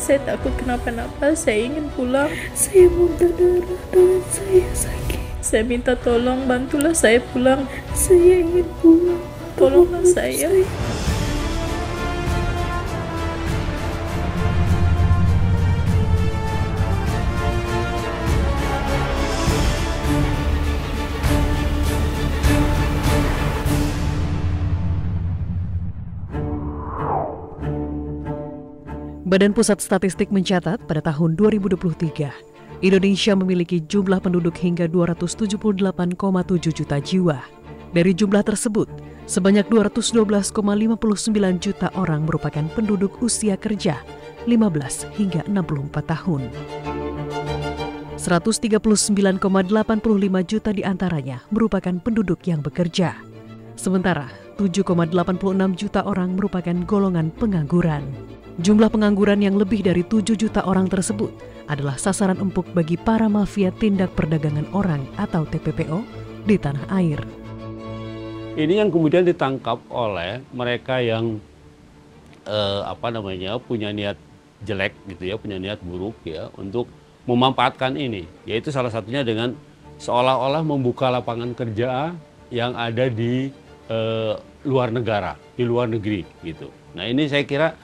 saya takut kenapa-napa, saya ingin pulang. Saya muntah darah, tangan saya sakit. Saya minta tolong, bantulah saya pulang. Saya ingin pulang. Tolonglah saya. Badan Pusat Statistik mencatat pada tahun 2023, Indonesia memiliki jumlah penduduk hingga 278,7 juta jiwa. Dari jumlah tersebut, sebanyak 212,59 juta orang merupakan penduduk usia kerja 15 hingga 64 tahun. 139,85 juta diantaranya merupakan penduduk yang bekerja. Sementara 7,86 juta orang merupakan golongan pengangguran. Jumlah pengangguran yang lebih dari 7 juta orang tersebut adalah sasaran empuk bagi para mafia tindak perdagangan orang atau TPPO di tanah air. Ini yang kemudian ditangkap oleh mereka yang punya niat jelek gitu ya, punya niat buruk ya untuk memanfaatkan ini, yaitu salah satunya dengan seolah-olah membuka lapangan kerja yang ada di luar negara, di luar negeri gitu. Nah ini saya kira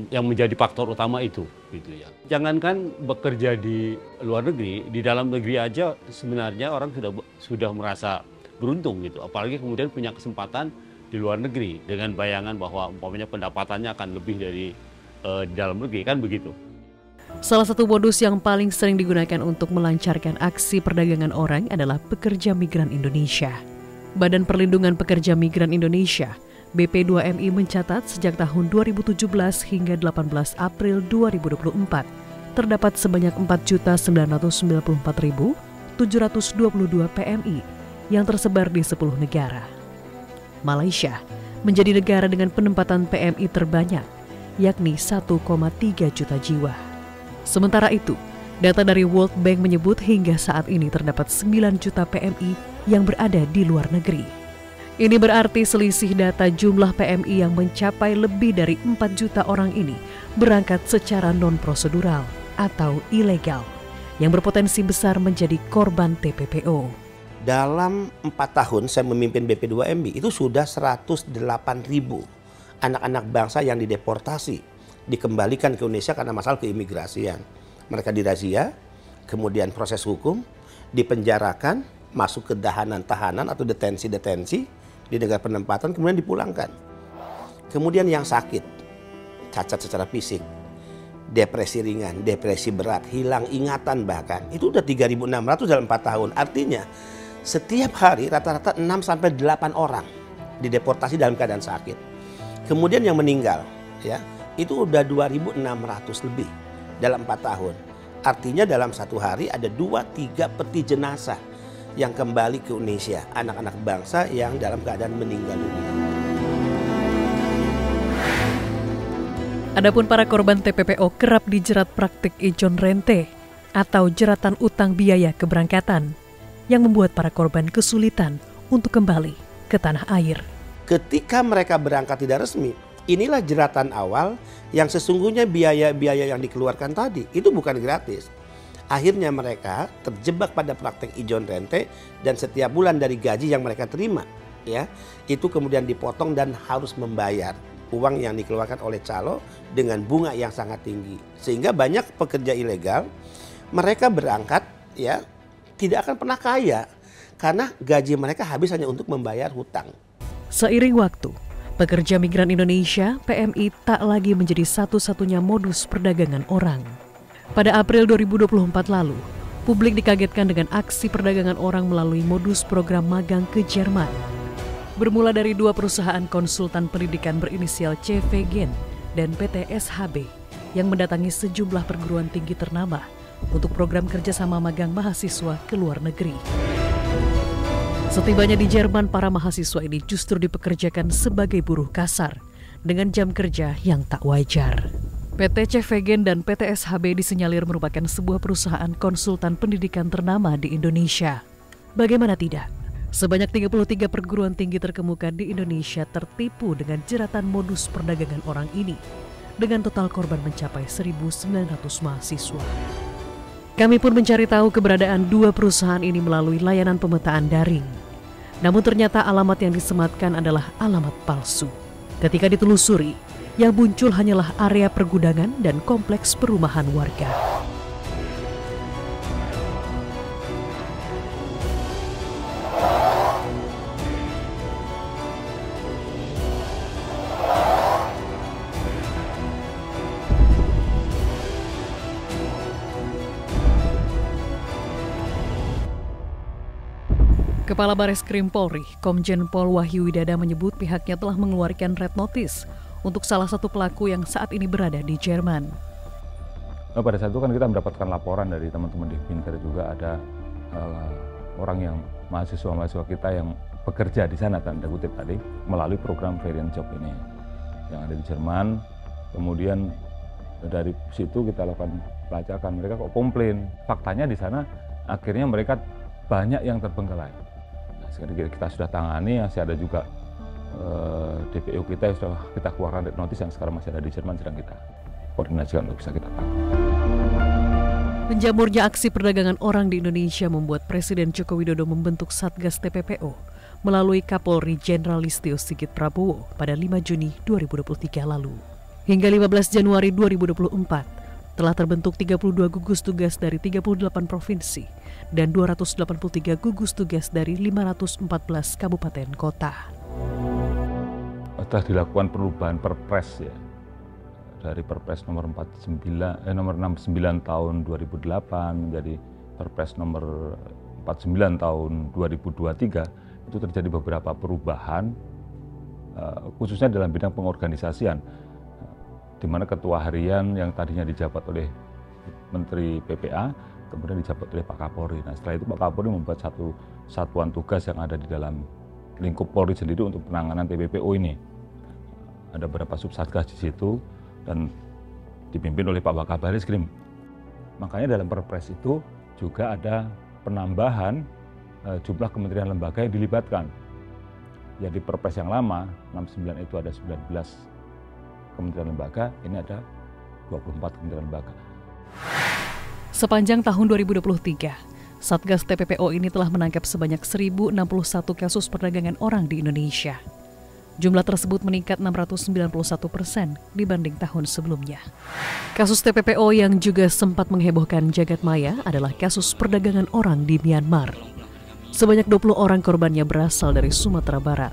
yang menjadi faktor utama itu gitu ya. Jangankan bekerja di luar negeri, di dalam negeri aja sebenarnya orang sudah merasa beruntung gitu. Apalagi kemudian punya kesempatan di luar negeri dengan bayangan bahwa umpamanya pendapatannya akan lebih dari di dalam negeri, kan begitu. Salah satu modus yang paling sering digunakan untuk melancarkan aksi perdagangan orang adalah pekerja migran Indonesia. Badan Perlindungan Pekerja Migran Indonesia BP2MI mencatat sejak tahun 2017 hingga 18 April 2024, terdapat sebanyak 4.994.722 PMI yang tersebar di 10 negara. Malaysia menjadi negara dengan penempatan PMI terbanyak, yakni 1,3 juta jiwa. Sementara itu, data dari World Bank menyebut hingga saat ini terdapat 9 juta PMI yang berada di luar negeri. Ini berarti selisih data jumlah PMI yang mencapai lebih dari 4 juta orang ini berangkat secara non-prosedural atau ilegal, yang berpotensi besar menjadi korban TPPO. Dalam 4 tahun saya memimpin BP2MI, itu sudah 108.000 anak-anak bangsa yang dideportasi, dikembalikan ke Indonesia karena masalah keimigrasian. Mereka dirazia, kemudian proses hukum, dipenjarakan, masuk ke tahanan atau detensi di negara penempatan, kemudian dipulangkan. Kemudian yang sakit, cacat secara fisik, depresi ringan, depresi berat, hilang ingatan bahkan, itu udah 3.600 dalam 4 tahun. Artinya setiap hari rata-rata 6-8 orang dideportasi dalam keadaan sakit. Kemudian yang meninggal ya, itu udah 2.600 lebih dalam 4 tahun. Artinya dalam satu hari ada 2-3 peti jenazah yang kembali ke Indonesia, anak-anak bangsa yang dalam keadaan meninggal dunia. Adapun para korban TPPO kerap dijerat praktik ijon rente atau jeratan utang biaya keberangkatan yang membuat para korban kesulitan untuk kembali ke tanah air. Ketika mereka berangkat tidak resmi, inilah jeratan awal yang sesungguhnya biaya-biaya yang dikeluarkan tadi itu bukan gratis. Akhirnya mereka terjebak pada praktek ijon rente dan setiap bulan dari gaji yang mereka terima ya, itu kemudian dipotong dan harus membayar uang yang dikeluarkan oleh calo dengan bunga yang sangat tinggi. Sehingga banyak pekerja ilegal mereka berangkat ya tidak akan pernah kaya karena gaji mereka habis hanya untuk membayar hutang. Seiring waktu, pekerja migran Indonesia (PMI) tak lagi menjadi satu-satunya modus perdagangan orang. Pada April 2024 lalu, publik dikagetkan dengan aksi perdagangan orang melalui modus program magang ke Jerman. Bermula dari 2 perusahaan konsultan pendidikan berinisial CV Gen dan PT SHB yang mendatangi sejumlah perguruan tinggi ternama untuk program kerjasama magang mahasiswa ke luar negeri. Setibanya di Jerman, para mahasiswa ini justru dipekerjakan sebagai buruh kasar dengan jam kerja yang tak wajar. PT CV Gen dan PT SHB disinyalir merupakan sebuah perusahaan konsultan pendidikan ternama di Indonesia. Bagaimana tidak? Sebanyak 33 perguruan tinggi terkemuka di Indonesia tertipu dengan jeratan modus perdagangan orang ini. dengan total korban mencapai 1.900 mahasiswa. Kami pun mencari tahu keberadaan dua perusahaan ini melalui layanan pemetaan daring. Namun ternyata alamat yang disematkan adalah alamat palsu. Ketika ditelusuri, yang muncul hanyalah area pergudangan dan kompleks perumahan warga. Kepala Bareskrim Polri, Komjen Pol Wahyu Widada menyebut pihaknya telah mengeluarkan red notice untuk salah satu pelaku yang saat ini berada di Jerman. Pada saat itu kan kita mendapatkan laporan dari teman-teman di Pinker juga ada orang yang mahasiswa kita yang bekerja di sana, tanda kutip tadi, melalui program Variant Job ini yang ada di Jerman. Kemudian dari situ kita lakukan pelacakan, mereka kok komplain. Faktanya di sana akhirnya mereka banyak yang terbengkalai. Kita sudah tangani, masih ada juga DPO kita yang sudah kita keluarkan red notice yang sekarang masih ada di Jerman, sedang kita koordinasikan untuk bisa kita tangani. Menjamurnya aksi perdagangan orang di Indonesia membuat Presiden Joko Widodo membentuk Satgas TPPO melalui Kapolri Jenderal Listio Sigit Prabowo pada 5 Juni 2023 lalu. Hingga 15 Januari 2024, telah terbentuk 32 gugus tugas dari 38 provinsi dan 283 gugus tugas dari 514 kabupaten kota. Telah dilakukan perubahan Perpres ya. Dari Perpres nomor 69 tahun 2008 menjadi Perpres nomor 49 tahun 2023, itu terjadi beberapa perubahan khususnya dalam bidang pengorganisasian, di mana ketua harian yang tadinya dijabat oleh Menteri PPA kemudian dijabat oleh Pak Kapolri. Nah, setelah itu Pak Kapolri membuat satu satuan tugas yang ada di dalam lingkup Polri sendiri untuk penanganan TPPO ini. Ada beberapa subsatgas di situ dan dipimpin oleh Pak Wakabarisskrim. Makanya dalam Perpres itu juga ada penambahan jumlah kementerian lembaga yang dilibatkan. Jadi Perpres yang lama 69 itu ada 19 kementerian lembaga, ini ada 24 kementerian lembaga. Sepanjang tahun 2023, Satgas TPPO ini telah menangkap sebanyak 1.061 kasus perdagangan orang di Indonesia. Jumlah tersebut meningkat 691% dibanding tahun sebelumnya. Kasus TPPO yang juga sempat menghebohkan jagat maya adalah kasus perdagangan orang di Myanmar. Sebanyak 20 orang korbannya berasal dari Sumatera Barat.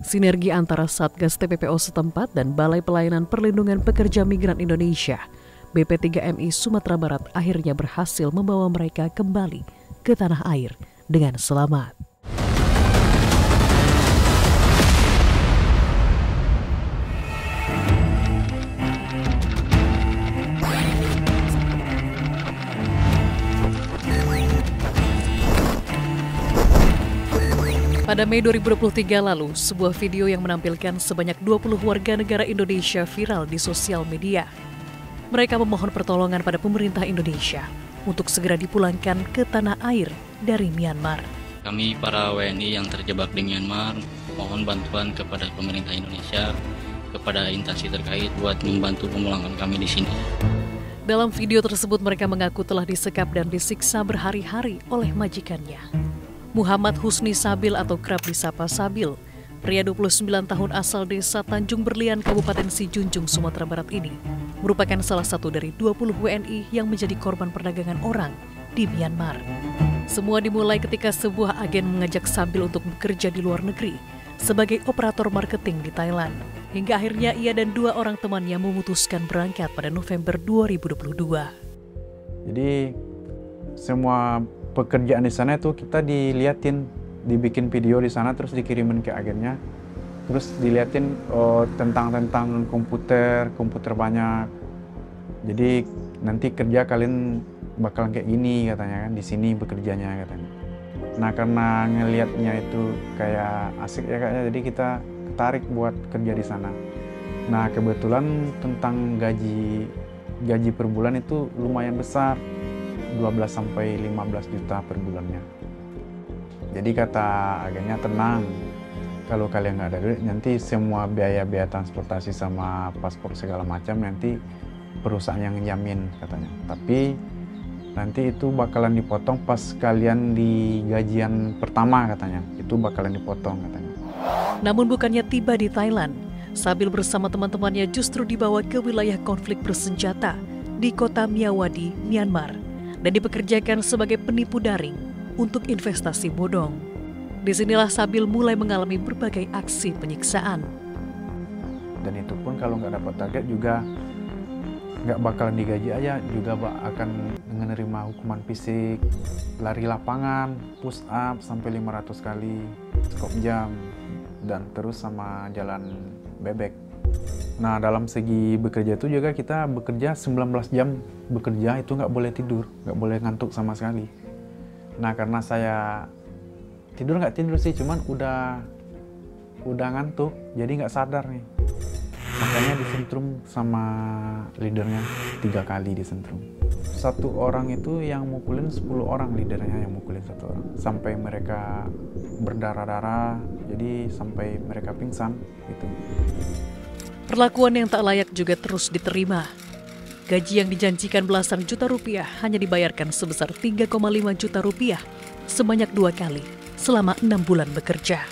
Sinergi antara Satgas TPPO setempat dan Balai Pelayanan Perlindungan Pekerja Migran Indonesia BP3MI Sumatera Barat akhirnya berhasil membawa mereka kembali ke tanah air dengan selamat. Pada Mei 2023 lalu, sebuah video yang menampilkan sebanyak 20 warga negara Indonesia viral di sosial media. Mereka memohon pertolongan pada pemerintah Indonesia untuk segera dipulangkan ke tanah air dari Myanmar. Kami para WNI yang terjebak di Myanmar mohon bantuan kepada pemerintah Indonesia, kepada instansi terkait buat membantu pemulangan kami di sini. Dalam video tersebut mereka mengaku telah disekap dan disiksa berhari-hari oleh majikannya. Muhammad Husni Sabil atau kerap disapa Sabil, pria 29 tahun asal desa Tanjung Berlian, Kabupaten Sijunjung, Sumatera Barat ini, merupakan salah satu dari 20 WNI yang menjadi korban perdagangan orang di Myanmar. Semua dimulai ketika sebuah agen mengajak Sabil untuk bekerja di luar negeri sebagai operator marketing di Thailand. Hingga akhirnya ia dan 2 orang temannya memutuskan berangkat pada November 2022. Jadi semua pekerjaan di sana itu kita diliatin, dibikin video di sana terus dikirimin ke agennya, terus diliatin tentang komputer banyak. Jadi nanti kerja kalian bakalan kayak gini katanya kan, di sini bekerjanya katanya. Nah karena ngelihatnya itu kayak asik ya kayaknya, jadi kita ketarik buat kerja di sana. Nah kebetulan tentang gaji per bulan itu lumayan besar. 12-15 juta per bulannya. Jadi kata agennya tenang, kalau kalian nggak ada duit, nanti semua biaya-biaya transportasi sama paspor segala macam nanti perusahaan yang jamin katanya. Tapi nanti itu bakalan dipotong pas kalian di gajian pertama katanya. Itu bakalan dipotong katanya. Namun bukannya tiba di Thailand, Sabil bersama teman-temannya justru dibawa ke wilayah konflik bersenjata di kota Myawaddy, Myanmar, dan dipekerjakan sebagai penipu daring untuk investasi bodong. Disinilah Sabil mulai mengalami berbagai aksi penyiksaan. Dan itu pun kalau nggak dapat target juga nggak bakalan digaji aja, juga akan menerima hukuman fisik, lari lapangan, push up sampai 500 kali, skop jam, dan terus sama jalan bebek. Nah, dalam segi bekerja itu juga kita bekerja 19 jam bekerja, itu nggak boleh tidur, nggak boleh ngantuk sama sekali. Nah, karena saya nggak tidur sih, cuman udah ngantuk, jadi nggak sadar nih. Makanya disentrum sama leadernya 3 kali disentrum. 1 orang itu yang mukulin 10 orang, leadernya yang mukulin 1 orang. Sampai mereka berdarah-darah, jadi sampai mereka pingsan gitu. Perlakuan yang tak layak juga terus diterima. Gaji yang dijanjikan belasan juta rupiah hanya dibayarkan sebesar 3,5 juta rupiah sebanyak 2 kali selama 6 bulan bekerja.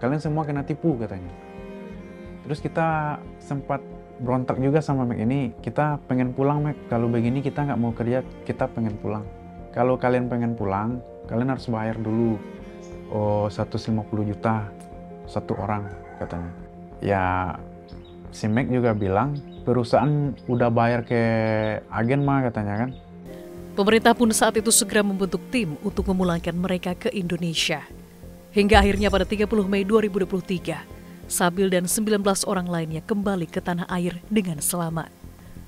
Kalian semua kena tipu katanya. Terus kita sempat berontak juga sama Mac ini. Kita pengen pulang Mac, kalau begini kita nggak mau kerja, kita pengen pulang. Kalau kalian pengen pulang, kalian harus bayar dulu 150 juta 1 orang katanya. Ya si Mac juga bilang perusahaan udah bayar ke agen mah katanya kan. Pemerintah pun saat itu segera membentuk tim untuk memulangkan mereka ke Indonesia. Hingga akhirnya pada 30 Mei 2023, Sabil dan 19 orang lainnya kembali ke tanah air dengan selamat.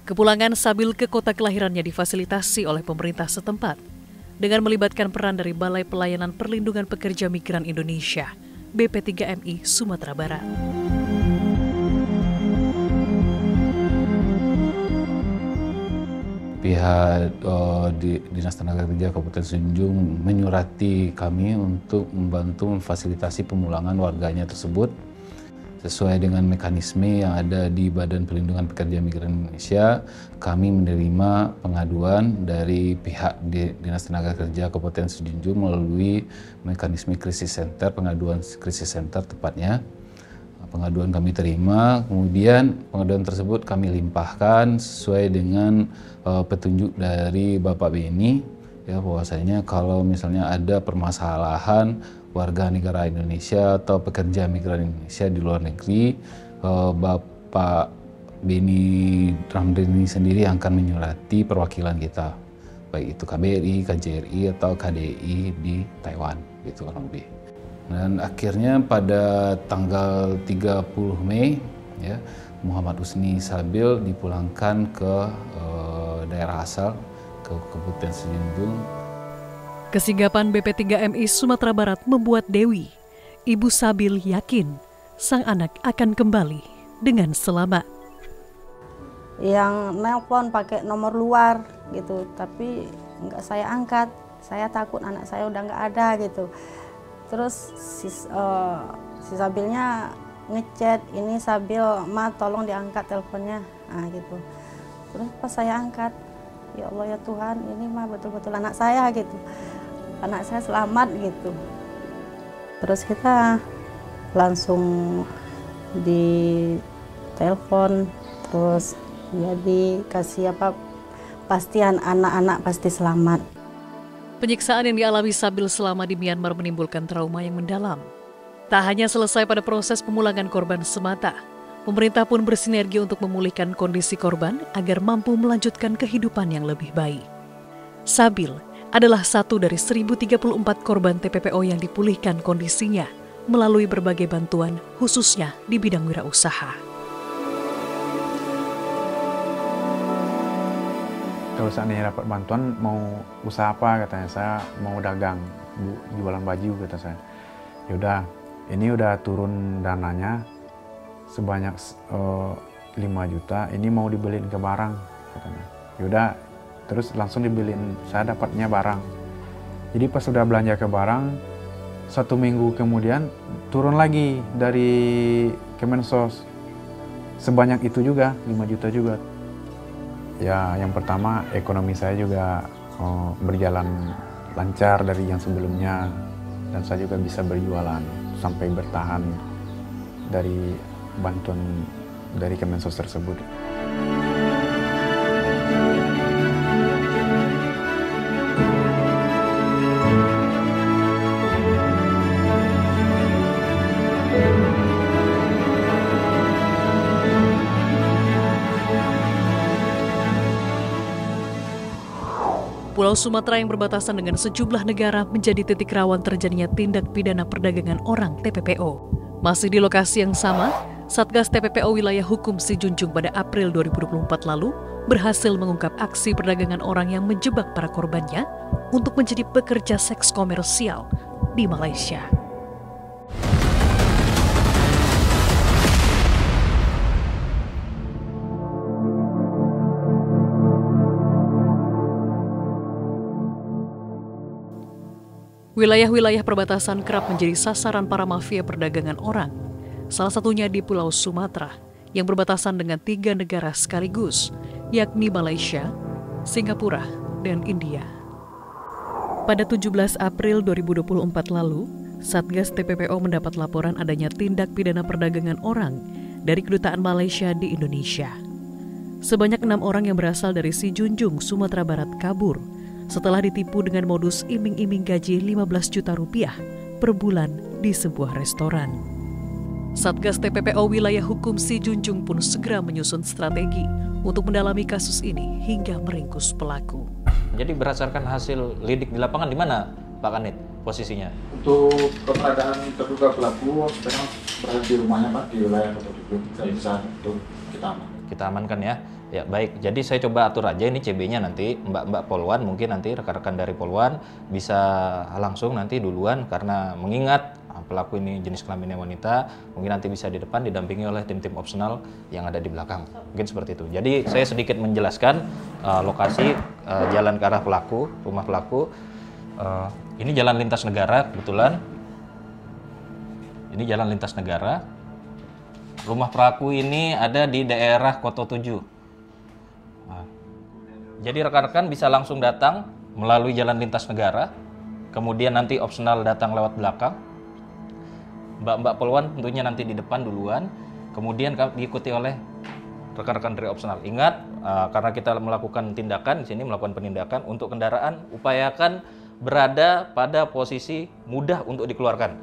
Kepulangan Sabil ke kota kelahirannya difasilitasi oleh pemerintah setempat dengan melibatkan peran dari Balai Pelayanan Perlindungan Pekerja Migran Indonesia, BP3MI Sumatera Barat. Pihak Dinas Tenaga Kerja Kabupaten Sejujung menyurati kami untuk membantu memfasilitasi pemulangan warganya tersebut sesuai dengan mekanisme yang ada di Badan Perlindungan Pekerja Migran Indonesia. Kami menerima pengaduan dari pihak Dinas Tenaga Kerja Kabupaten Sejujung melalui mekanisme krisis center, pengaduan krisis center tepatnya. Pengaduan kami terima, kemudian pengaduan tersebut kami limpahkan sesuai dengan petunjuk dari Bapak Beni, ya, bahwasanya kalau misalnya ada permasalahan warga negara Indonesia atau pekerja migran Indonesia di luar negeri, Bapak Beni Ramdhani sendiri yang akan menyurati perwakilan kita, baik itu KBRI, KJRI atau KDI di Taiwan, gitu kurang lebih. Dan akhirnya pada tanggal 30 Mei, ya, Muhammad Husni Sabil dipulangkan ke daerah asal, ke Kabupaten Sejujung. Kesigapan BP3MI Sumatera Barat membuat Dewi, ibu Sabil, yakin sang anak akan kembali dengan selamat. Yang nelpon pakai nomor luar gitu, tapi nggak saya angkat. Saya takut anak saya udah nggak ada gitu. Terus si Sabilnya ngechat, ini Sabil, Ma tolong diangkat teleponnya, gitu. Terus pas saya angkat, ya Allah ya Tuhan, ini mah betul-betul anak saya gitu, anak saya selamat gitu. Terus kita langsung di telepon, terus ya dikasih pastian anak-anak pasti selamat. Penyiksaan yang dialami Sabil selama di Myanmar menimbulkan trauma yang mendalam. Tak hanya selesai pada proses pemulangan korban semata, pemerintah pun bersinergi untuk memulihkan kondisi korban agar mampu melanjutkan kehidupan yang lebih baik. Sabil adalah satu dari 1034 korban TPPO yang dipulihkan kondisinya melalui berbagai bantuan, khususnya di bidang wirausaha. Kalau seandainya dapat bantuan, mau usaha apa katanya, saya mau dagang, Bu, jualan baju kata saya. Yaudah, ini udah turun dananya sebanyak 5 juta, ini mau dibeliin ke barang katanya. Yaudah, terus langsung dibeliin, saya dapatnya barang. Jadi pas sudah belanja ke barang, 1 minggu kemudian turun lagi dari Kemensos. Sebanyak itu juga, 5 juta juga. Ya, yang pertama ekonomi saya juga berjalan lancar dari yang sebelumnya. Dan saya juga bisa berjualan sampai bertahan dari bantuan dari Kemensos tersebut. Pulau Sumatera yang berbatasan dengan sejumlah negara menjadi titik rawan terjadinya tindak pidana perdagangan orang TPPO. Masih di lokasi yang sama, Satgas TPPO Wilayah Hukum Sijunjung pada April 2024 lalu berhasil mengungkap aksi perdagangan orang yang menjebak para korbannya untuk menjadi pekerja seks komersial di Malaysia. Wilayah-wilayah perbatasan kerap menjadi sasaran para mafia perdagangan orang, salah satunya di Pulau Sumatera yang berbatasan dengan 3 negara sekaligus, yakni Malaysia, Singapura, dan India. Pada 17 April 2024 lalu, Satgas TPPO mendapat laporan adanya tindak pidana perdagangan orang dari Kedutaan Malaysia di Indonesia. Sebanyak 6 orang yang berasal dari Sijunjung, Sumatera Barat kabur setelah ditipu dengan modus iming-iming gaji 15 juta rupiah per bulan di sebuah restoran. Satgas TPPO Wilayah Hukum Sijunjung pun segera menyusun strategi untuk mendalami kasus ini hingga meringkus pelaku. Jadi berdasarkan hasil lidik di lapangan di mana Pak Kanit posisinya? Untuk keberadaan terduga pelaku sekarang berada di rumahnya Pak, di wilayah Kota Tidung. Jadi bisa untuk kita amankan ya. Ya baik, jadi saya coba atur aja ini CB-nya nanti Mbak Polwan, mungkin nanti rekan-rekan dari Polwan bisa langsung nanti duluan karena mengingat pelaku ini jenis kelaminnya wanita, mungkin nanti bisa di depan didampingi oleh tim-tim opsional yang ada di belakang. Mungkin seperti itu. Jadi saya sedikit menjelaskan lokasi jalan ke arah pelaku, rumah pelaku. Ini jalan lintas negara kebetulan. Ini jalan lintas negara. Rumah pelaku ini ada di daerah Koto 7. Jadi rekan-rekan bisa langsung datang melalui jalan lintas negara, kemudian nanti opsional datang lewat belakang. Mbak Polwan tentunya nanti di depan duluan, kemudian diikuti oleh rekan-rekan dari opsional. Ingat, karena kita melakukan tindakan di sini, melakukan penindakan untuk kendaraan, upayakan berada pada posisi mudah untuk dikeluarkan.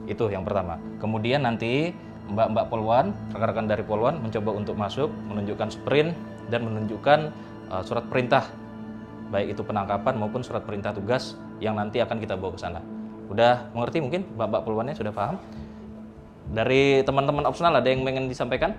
Itu yang pertama. Kemudian nanti Mbak Polwan, rekan-rekan dari Polwan mencoba untuk masuk, menunjukkan sprint dan menunjukkan surat perintah, baik itu penangkapan maupun surat perintah tugas yang nanti akan kita bawa ke sana. Udah mengerti mungkin Mbak Polwannya sudah paham? Dari teman-teman opsional ada yang ingin disampaikan?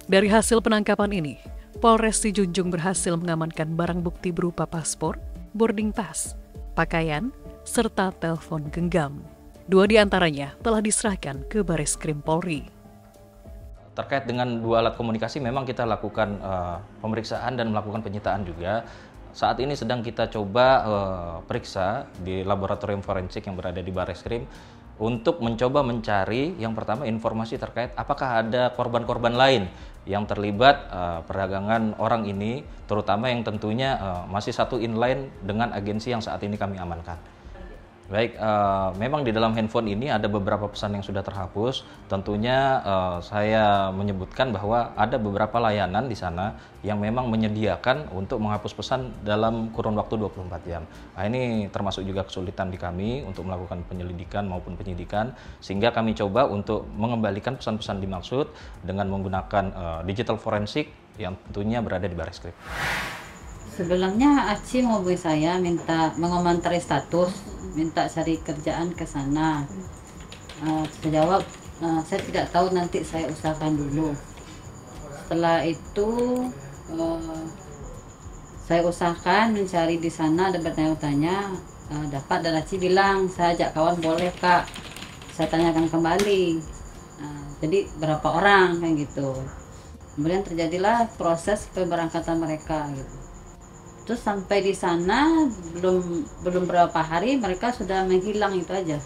Dari hasil penangkapan ini, Polres Sijunjung berhasil mengamankan barang bukti berupa paspor, boarding pass, pakaian, serta telepon genggam. 2 di antaranya telah diserahkan ke Bareskrim Polri. Terkait dengan 2 alat komunikasi memang kita lakukan pemeriksaan dan melakukan penyitaan juga. Saat ini sedang kita coba periksa di laboratorium forensik yang berada di Bareskrim untuk mencoba mencari yang pertama informasi terkait apakah ada korban-korban lain yang terlibat perdagangan orang ini, terutama yang tentunya masih satu inline dengan agensi yang saat ini kami amankan. Baik, memang di dalam handphone ini ada beberapa pesan yang sudah terhapus. Tentunya saya menyebutkan bahwa ada beberapa layanan di sana yang memang menyediakan untuk menghapus pesan dalam kurun waktu 24 jam. Nah, ini termasuk juga kesulitan di kami untuk melakukan penyelidikan maupun penyidikan, sehingga kami coba untuk mengembalikan pesan-pesan dimaksud dengan menggunakan digital forensik yang tentunya berada di Bareskrim. Sebelumnya Aci menghubungi saya minta mengomentari status, minta cari kerjaan ke sana. Saya jawab, saya tidak tahu, nanti saya usahakan dulu. Setelah itu saya usahakan mencari di sana, ada bertanya-tanya, dapat, dan Aci bilang, saya ajak kawan boleh Kak. Saya tanyakan kembali, jadi berapa orang kan gitu. Kemudian terjadilah proses pemberangkatan mereka gitu. Terus sampai di sana belum berapa hari mereka sudah menghilang, itu aja.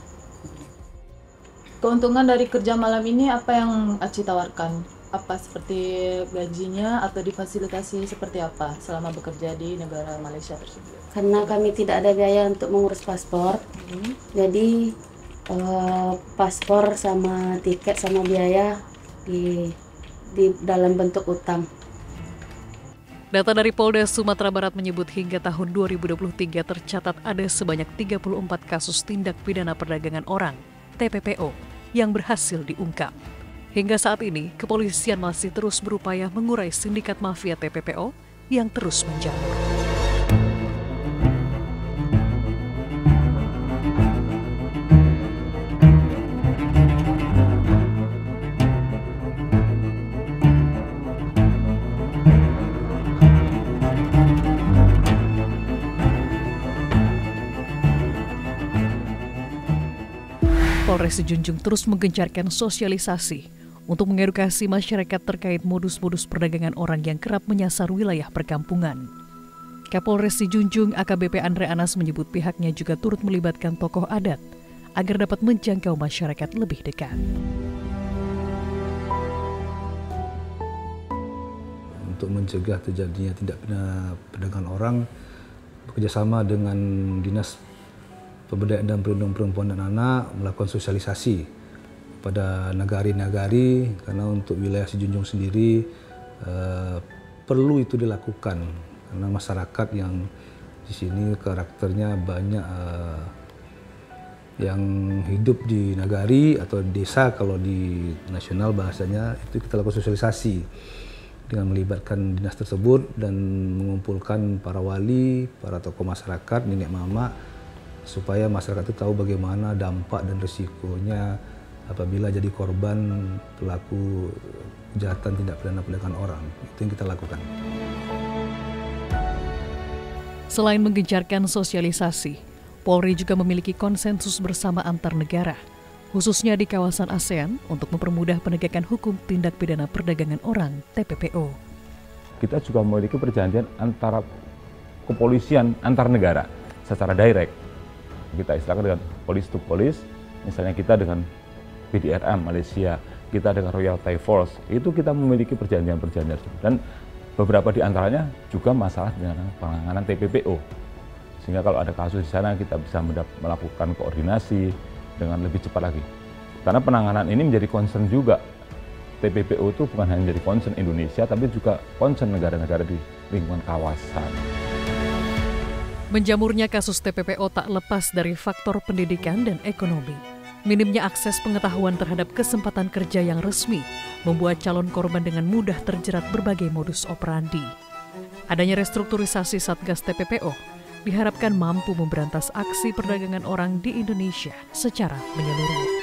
Keuntungan dari kerja malam ini apa yang Aci tawarkan? Apa seperti gajinya atau difasilitasi seperti apa selama bekerja di negara Malaysia tersebut? Karena kami tidak ada biaya untuk mengurus paspor, jadi paspor sama tiket sama biaya di dalam bentuk utang. Data dari Polda Sumatera Barat menyebut hingga tahun 2023 tercatat ada sebanyak 34 kasus tindak pidana perdagangan orang (TPPO) yang berhasil diungkap. Hingga saat ini, kepolisian masih terus berupaya mengurai sindikat mafia TPPO yang terus menjamur. Polres Junjung terus menggencarkan sosialisasi untuk mengedukasi masyarakat terkait modus-modus perdagangan orang yang kerap menyasar wilayah perkampungan. Kapolres Junjung AKBP Andre Anas menyebut pihaknya juga turut melibatkan tokoh adat agar dapat menjangkau masyarakat lebih dekat. Untuk mencegah terjadinya tindak pidana perdagangan orang, bekerjasama dengan Dinas Pemberdayaan dan Perlindungan Perempuan dan Anak melakukan sosialisasi pada nagari-nagari, karena untuk wilayah Junjung sendiri perlu itu dilakukan karena masyarakat yang di sini karakternya banyak yang hidup di nagari atau desa, kalau di nasional bahasanya, itu kita lakukan sosialisasi dengan melibatkan dinas tersebut dan mengumpulkan para wali, para tokoh masyarakat, nenek mama, supaya masyarakat itu tahu bagaimana dampak dan risikonya apabila jadi korban pelaku kejahatan tindak pidana perdagangan orang. Itu yang kita lakukan. Selain menggencarkan sosialisasi, Polri juga memiliki konsensus bersama antar negara, khususnya di kawasan ASEAN, untuk mempermudah penegakan hukum tindak pidana perdagangan orang (TPPO). Kita juga memiliki perjanjian antara kepolisian antar negara secara direct. Kita istilahkan dengan police to police, misalnya kita dengan PDRM Malaysia, kita dengan Royal Thai Force, itu kita memiliki perjanjian-perjanjian. Dan beberapa di antaranya juga masalah dengan penanganan TPPO. Sehingga kalau ada kasus di sana kita bisa melakukan koordinasi dengan lebih cepat lagi. Karena penanganan ini menjadi concern juga. TPPO itu bukan hanya menjadi concern Indonesia, tapi juga concern negara-negara di lingkungan kawasan. Menjamurnya kasus TPPO tak lepas dari faktor pendidikan dan ekonomi. Minimnya akses pengetahuan terhadap kesempatan kerja yang resmi membuat calon korban dengan mudah terjerat berbagai modus operandi. Adanya restrukturisasi Satgas TPPO diharapkan mampu memberantas aksi perdagangan orang di Indonesia secara menyeluruh.